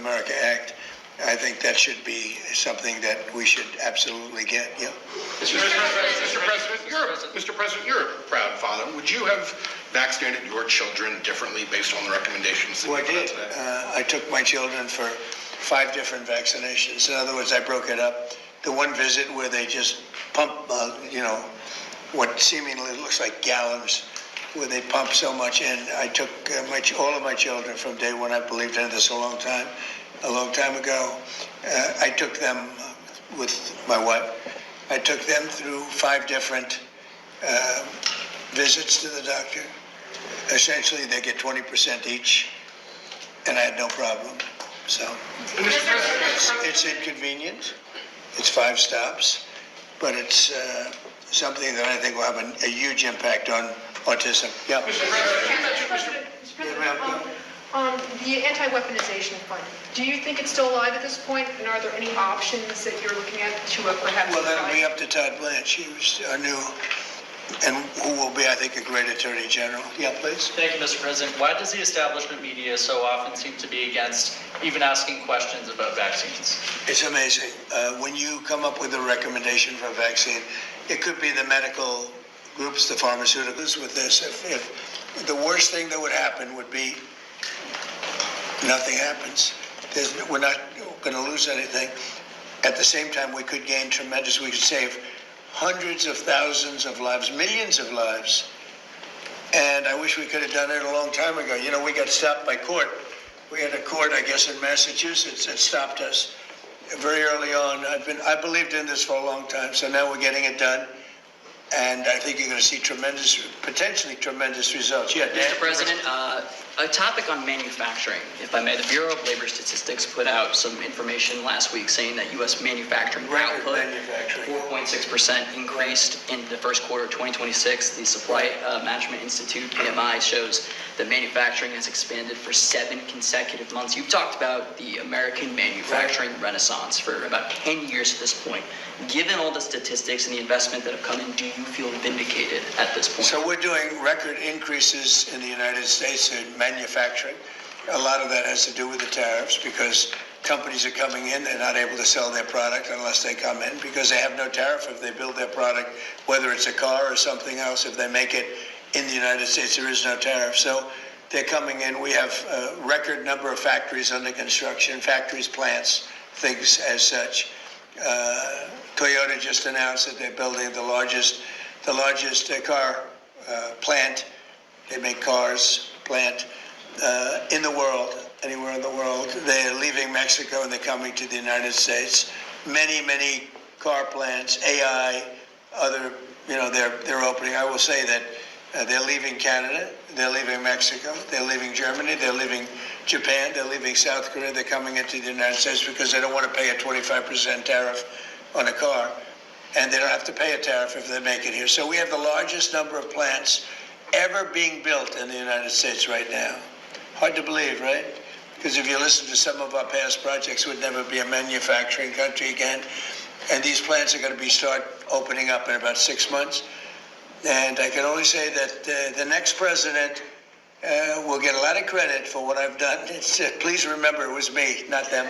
America Act. I think that should be something that we should absolutely get. Yeah. Mr. President, you're a proud father. Would you have vaccinated your children differently based on the recommendations that Well, I you put out did. today? I took my children for 5 different vaccinations. In other words, I broke it up. The one visit where they just pump, what seemingly looks like gallons, where they pump so much in. I took all of my children from day one. I believed in this a long time ago. I took them with my wife. I took them through 5 different visits to the doctor. Essentially, they get 20% each, and I had no problem. So it's inconvenient. It's 5 stops, but it's something that I think will have a huge impact on autism. Yeah. Mr. President, the anti-weaponization fund, do you think it's still alive at this point? And are there any options that you're looking at to perhaps... Well, that'll be up to Todd Blanche. He was our new, and who will be, I think, a great Attorney General. Yeah, please. Thank you, Mr. President. Why does the establishment media so often seem to be against even asking questions about vaccines? It's amazing. When you come up with a recommendation for a vaccine, it could be the medical groups, the pharmaceuticals with this. If the worst thing that would happen would be nothing happens. We're not going to lose anything. At the same time, we could gain tremendous, we could save hundreds of thousands of lives, millions of lives. And I wish we could have done it a long time ago. You know, we got stopped by court. We had a court, I guess, in Massachusetts that stopped us very early on. I believed in this for a long time, so now we're getting it done. And I think you're going to see potentially tremendous results. Yeah, Dan? Mr. President, a topic on manufacturing, if I may. The Bureau of Labor Statistics put out some information last week saying that U.S. manufacturing output 4.6% increased in the first quarter of 2026. The Supply Management Institute, PMI, shows that manufacturing has expanded for 7 consecutive months. You've talked about the American manufacturing renaissance for about 10 years at this point. Given all the statistics and the investment that have come in, do you feel vindicated at this point? So we're doing record increases in the United States in manufacturing. A lot of that has to do with the tariffs because companies are coming in, they're not able to sell their product unless they come in because they have no tariff if they build their product, whether it's a car or something else. If they make it in the United States, there is no tariff. So they're coming in. We have a record number of factories under construction, factories, plants, things as such. Toyota just announced that they're building the largest car plant. They make cars plant in the world, anywhere in the world. They're leaving Mexico and they're coming to the United States. Many car plants, AI, other, they're opening. I will say that they're leaving Canada, they're leaving Mexico, they're leaving Germany, they're leaving Japan, they're leaving South Korea. They're coming into the United States because they don't want to pay a 25% tariff on a car, and they don't have to pay a tariff if they make it here. So we have the largest number of plants ever being built in the United States right now. Hard to believe, right? Because if you listen to some of our past projects, we'd never be a manufacturing country again. And these plants are going to start opening up in about 6 months. And I can only say that the next president will get a lot of credit for what I've done. Please remember it was me, not them.